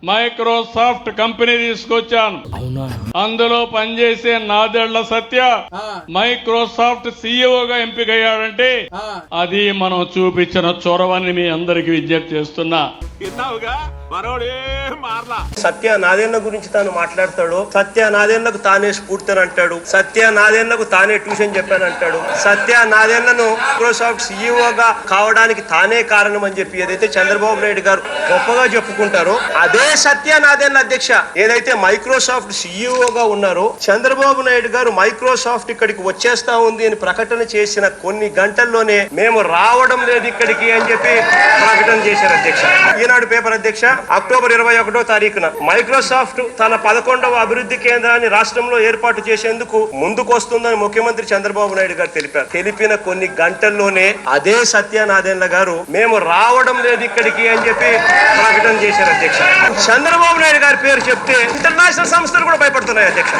Microsoft company తీసుకొచ్చాను. అందులో పనిచేసే నాదెళ్ల సత్య మైక్రోసాఫ్ట్ సీఈఓగా ఎంపికయ్యాడంటే అది మనం చూపించిన చొరవని మీ అందరికి విజ్ఞప్తి చేస్తున్నా. సత్య నాదేళ్ల గురించి తాను మాట్లాడతాడు. సత్య నాదేళ్లకు తానే స్ఫూర్తి అంటాడు. సత్య నాదేళ్లకు తానే ట్యూషన్ చెప్పానంటాడు. సత్య నాదేళ్లను మైక్రోసాఫ్ట్ సీఈఓగా కావడానికి తానే కారణం అని చెప్పి ఏదైతే చంద్రబాబు నాయుడు గారు గొప్పగా చెప్పుకుంటారో అదే సత్య నాదేళ్ల అధ్యక్ష ఏదైతే మైక్రోసాఫ్ట్ సీఈఓగా ఉన్నారో చంద్రబాబు నాయుడు గారు మైక్రోసాఫ్ట్ ఇక్కడికి వచ్చేస్తా ఉంది అని ప్రకటన చేసిన కొన్ని గంటల్లోనే మేము రావడం లేదు ఇక్కడికి అని చెప్పి ప్రకటన చేశారు అధ్యక్ష. ఈనాడు పేపర్ అధ్యక్ష అక్టోబర్ 21వ తారీఖున మైక్రోసాఫ్ట్ తన 11వ అభివృద్ధి కేంద్రాన్ని రాష్ట్రంలో ఏర్పాటు చేసేందుకు ముందుకు వస్తుందని ముఖ్యమంత్రి చంద్రబాబు నాయుడు గారు తెలిపారు. తెలిపిన కొన్ని గంటల్లోనే అదే సత్య నాదెళ్ల గారు మేము రావడం లేదు ఇక్కడికి అని చెప్పి ప్రకటన చేశారు అధ్యక్ష. చంద్రబాబు నాయుడు గారి పేరు చెప్తే ఇంటర్నేషనల్ సంస్థలు కూడా భయపడుతున్నాయి అధ్యక్ష.